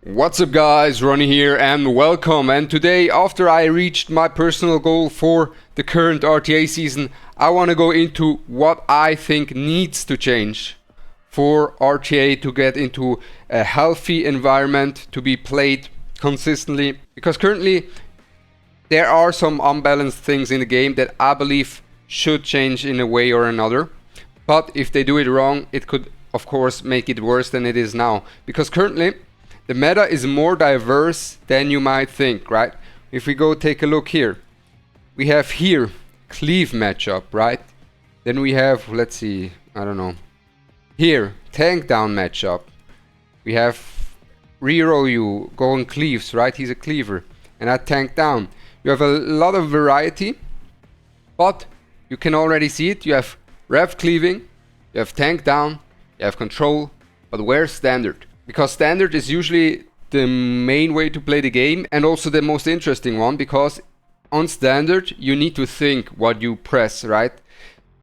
What's up guys, Ronnie here and welcome. And today, after I reached my personal goal for the current RTA season, I want to go into what I think needs to change for RTA to get into a healthy environment to be played consistently. Because currently there are some unbalanced things in the game that I believe should change in a way or another. But if they do it wrong, it could of course make it worse than it is now. Because currently the meta is more diverse than you might think, right? If we go take a look here, we have here cleave matchup, right? Then we have, let's see, I don't know, here tank down matchup. We have Ryu going cleaves, right? He's a cleaver, and I tank down. You have a lot of variety, but you can already see it. You have rev cleaving, you have tank down, you have control, but where's standard? Because standard is usually the main way to play the game and also the most interesting one, because on standard you need to think what you press, right?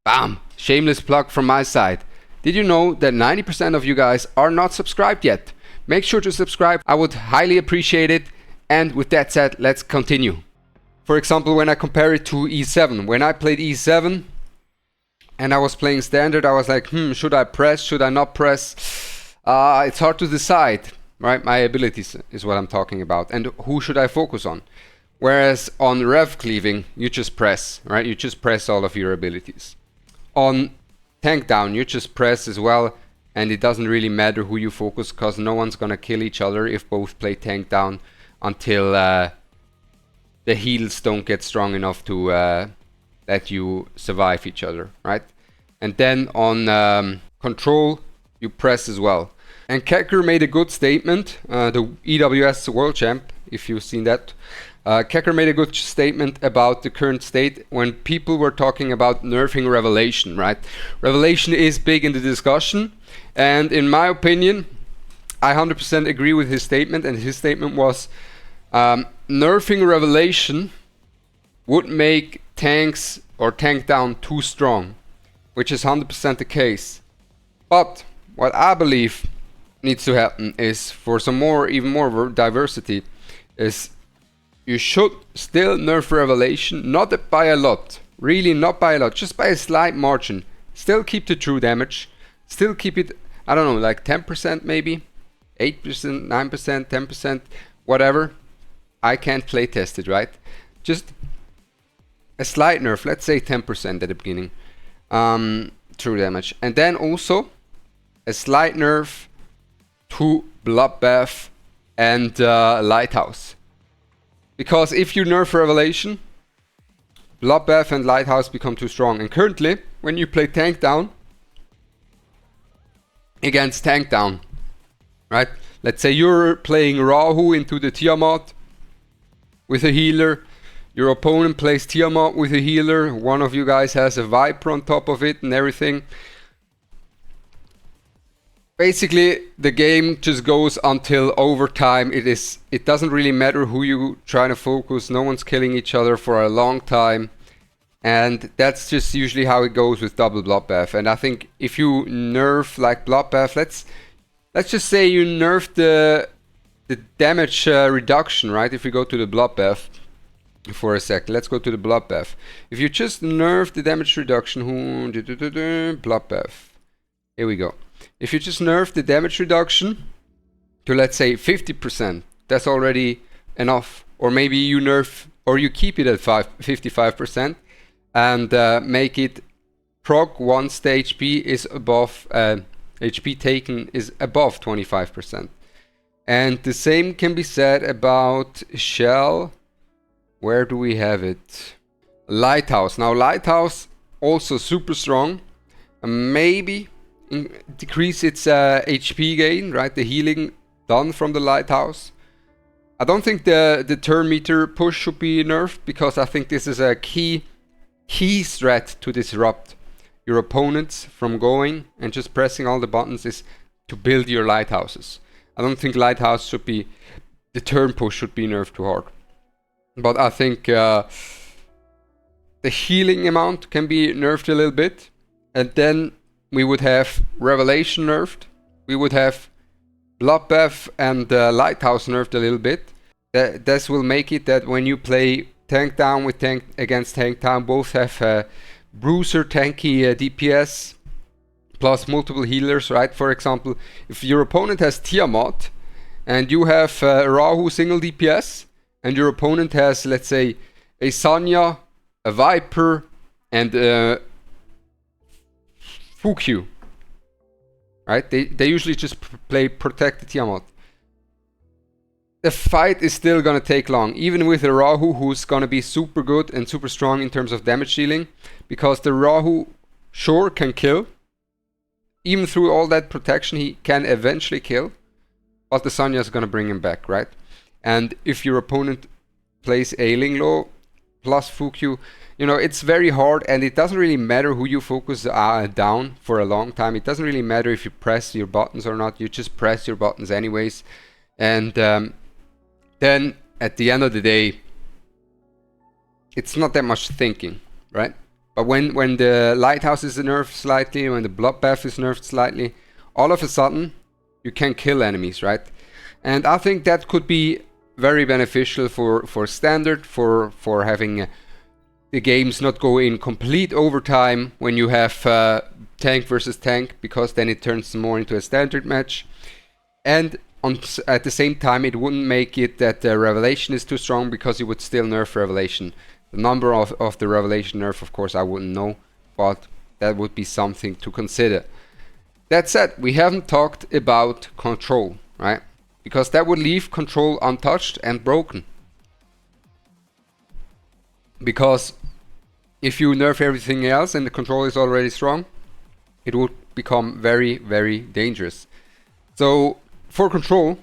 Bam! Shameless plug from my side. Did you know that 90% of you guys are not subscribed yet? Make sure to subscribe, I would highly appreciate it. And with that said, let's continue. For example, when I compare it to E7, when I played E7 and I was playing standard, I was like, should I press, should I not press? It's hard to decide, right? My abilities is what I'm talking about, and who should I focus on? Whereas on rev cleaving, you just press, right? You just press all of your abilities. On tank down, you just press as well, and it doesn't really matter who you focus, because no one's gonna kill each other if both play tank down until the heals don't get strong enough to let you survive each other, right? And then on control, you press as well. And Kecker made a good statement, the EWS World Champ, if you've seen that. Kecker made a good statement about the current state when people were talking about nerfing Revelation, right? Revelation is big in the discussion, and in my opinion, I 100% agree with his statement, and his statement was nerfing Revelation would make tanks or tank down too strong, which is 100% the case. But what I believe needs to happen is for some more, even more diversity, is you should still nerf Revelation, not by a lot, really not by a lot, just by a slight margin. Still keep the true damage, still keep it, I don't know, like 10% maybe, 8%, 9%, 10%, whatever. I can't play test it, right? Just a slight nerf, let's say 10% at the beginning, true damage. And then also a slight nerf to Bloodbath and Lighthouse. Because if you nerf Revelation, Bloodbath and Lighthouse become too strong. And currently, when you play tank down against tank down, right? Let's say you're playing Rahu into the Tiamat with a healer. Your opponent plays Tiamat with a healer. One of you guys has a Viper on top of it and everything. Basically, the game just goes until overtime. It doesn't really matter who you trying to focus. No one's killing each other for a long time, and that's just usually how it goes with double Bloodbath. And I think if you nerf like Bloodbath, let's just say you nerf the damage reduction, right? If we go to the Bloodbath for a sec, let's go to the Bloodbath. If you just nerf the damage reduction, Bloodbath, here we go. If you just nerf the damage reduction to, let's say, 50%, that's already enough. Or maybe you nerf, or you keep it at 55% and make it proc once the HP is above, HP taken is above 25%. And the same can be said about Shell. Where do we have it? Lighthouse. Now Lighthouse also super strong. Maybe decrease its HP gain, right? The healing done from the Lighthouse. I don't think the turn meter push should be nerfed, because I think this is a key strat to disrupt your opponents from going and just pressing all the buttons, is to build your lighthouses. I don't think Lighthouse should be, the turn push should be nerfed too hard. But I think the healing amount can be nerfed a little bit, and then we would have Revelation nerfed, we would have Bloodbath and Lighthouse nerfed a little bit. This will make it that when you play tank down with tank against tank down, both have bruiser tanky DPS plus multiple healers, right? For example, if your opponent has Tiamat and you have Rahu single DPS, and your opponent has, let's say, a Sanya, a Viper, and Fukyu, right? They usually just play Protect the Tiamat. The fight is still gonna take long, even with a Rahu who's gonna be super good and super strong in terms of damage dealing, because the Rahu sure can kill. Even through all that protection, he can eventually kill, but the Sanya is gonna bring him back, right? And if your opponent plays a Linglo plus Fukyu, you know, it's very hard, and it doesn't really matter who you focus down for a long time. It doesn't really matter if you press your buttons or not. You just press your buttons anyways. And then at the end of the day, it's not that much thinking, right? But when the Lighthouse is nerfed slightly, when the Bloodbath is nerfed slightly, all of a sudden you can kill enemies, right? And I think that could be very beneficial for standard, for having the games not go in complete overtime when you have tank versus tank, because then it turns more into a standard match. And at the same time, it wouldn't make it that the Revelation is too strong, because you would still nerf Revelation. The number of the Revelation nerf, of course, I wouldn't know, but that would be something to consider. That said, we haven't talked about control, right? Because that would leave control untouched and broken. Because if you nerf everything else and the control is already strong, it would become very, very dangerous. So for control,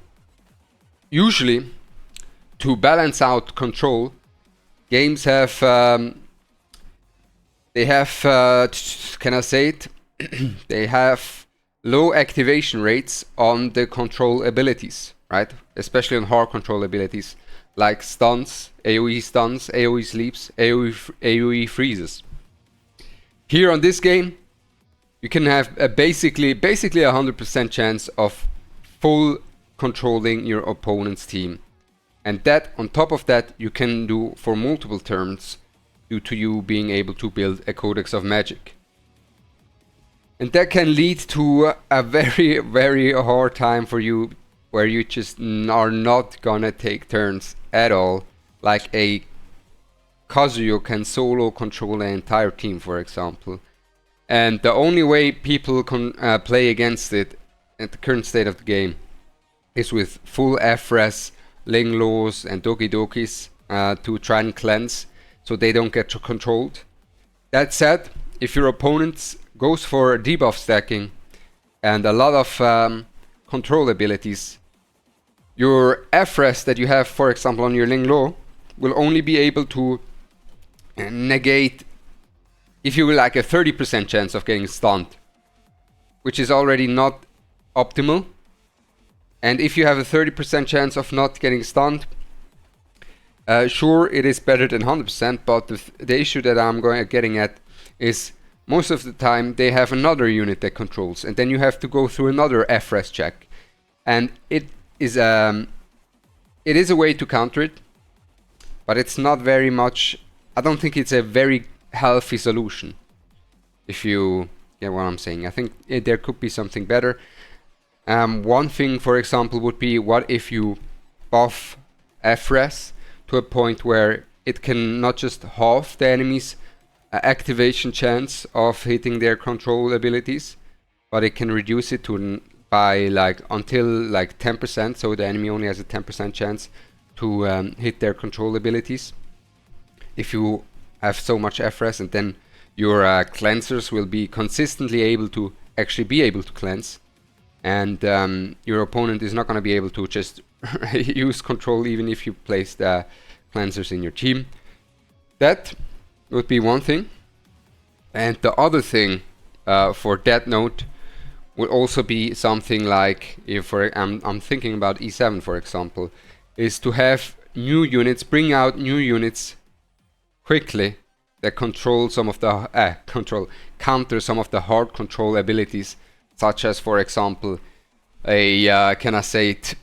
usually to balance out control, games have can I say it? They have low activation rates on the control abilities, right? Especially on hard control abilities like stuns, AoE sleeps, AoE freezes. Here on this game, you can have basically 100% chance of full controlling your opponent's team. And that, on top of that, you can do for multiple turns due to you being able to build a Codex of Magic. And that can lead to a very, very hard time for you, where you just are not gonna take turns at all. Like a Kazuyo can solo control an entire team, for example. And the only way people can play against it at the current state of the game is with full FRES, Linglos and Doki Dokis to try and cleanse, so they don't get controlled. That said, if your opponent goes for debuff stacking and a lot of control abilities, your FRES that you have, for example, on your Linglo will only be able to negate, if you will, like a 30% chance of getting stunned, which is already not optimal. And if you have a 30% chance of not getting stunned, sure, it is better than 100%, but the issue that I'm getting at is most of the time they have another unit that controls, and then you have to go through another FRES check. And it is a way to counter it, but it's not very much. I don't think it's a very healthy solution, if you get what I'm saying. I think there could be something better. One thing, for example, would be, what if you buff FRES to a point where it can not just halve the enemy's activation chance of hitting their control abilities, but it can reduce it to by until 10%, so the enemy only has a 10% chance to hit their control abilities. If you have so much FRES, and then your cleansers will be consistently able to cleanse, and your opponent is not going to be able to just use control even if you place the cleansers in your team. That would be one thing. And the other thing for that note would also be something like, if I'm thinking about E7, for example, is to have new units, bring out new units quickly that control some of the counter some of the hard control abilities, such as, for example, can I say it,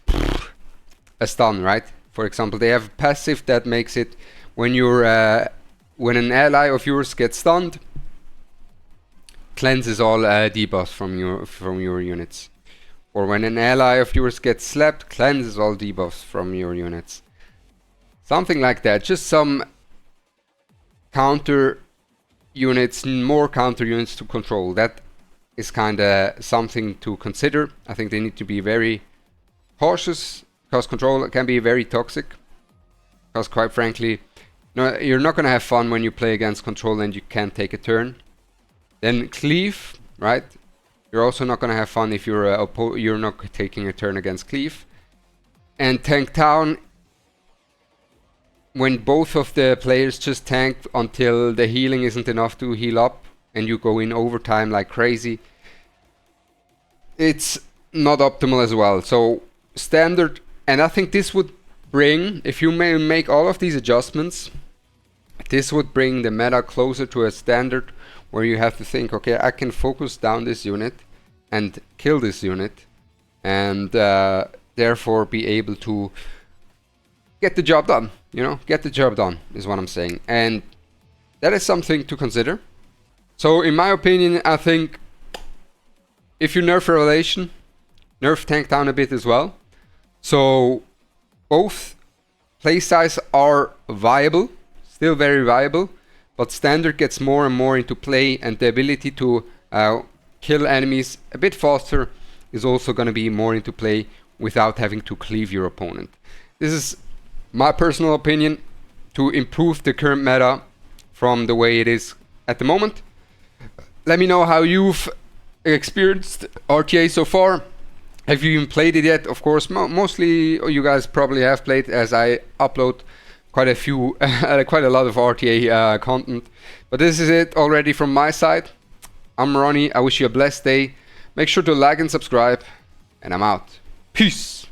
a stun, right? For example, they have a passive that makes it when when an ally of yours gets stunned, cleanses all debuffs from your units. Or when an ally of yours gets slapped, cleanses all debuffs from your units. Something like that. Just some counter units, more counter units to control. That is kind of something to consider. I think they need to be very cautious, because control can be very toxic. Because quite frankly, no, you're not going to have fun when you play against control and you can't take a turn. Then cleave, right? You're also not going to have fun if you're not taking a turn against cleave. And tank town, when both of the players just tank until the healing isn't enough to heal up and you go in overtime like crazy, it's not optimal as well. So standard, and I think this would bring, if you may make all of these adjustments, this would bring the meta closer to a standard where you have to think, okay, I can focus down this unit and kill this unit, and therefore be able to get the job done. You know, get the job done is what I'm saying, and that is something to consider. So in my opinion, I think if you nerf Revelation, nerf tank down a bit as well. So both playstyles are viable, still very viable, but standard gets more and more into play, and the ability to kill enemies a bit faster is also going to be more into play without having to cleave your opponent. This is my personal opinion to improve the current meta from the way it is at the moment. Let me know how you've experienced RTA so far. Have you even played it yet? Of course, mostly you guys probably have played, as I upload quite a lot of RTA content. But this is it already from my side. I'm Ronnie. I wish you a blessed day. Make sure to like and subscribe, and I'm out. Peace.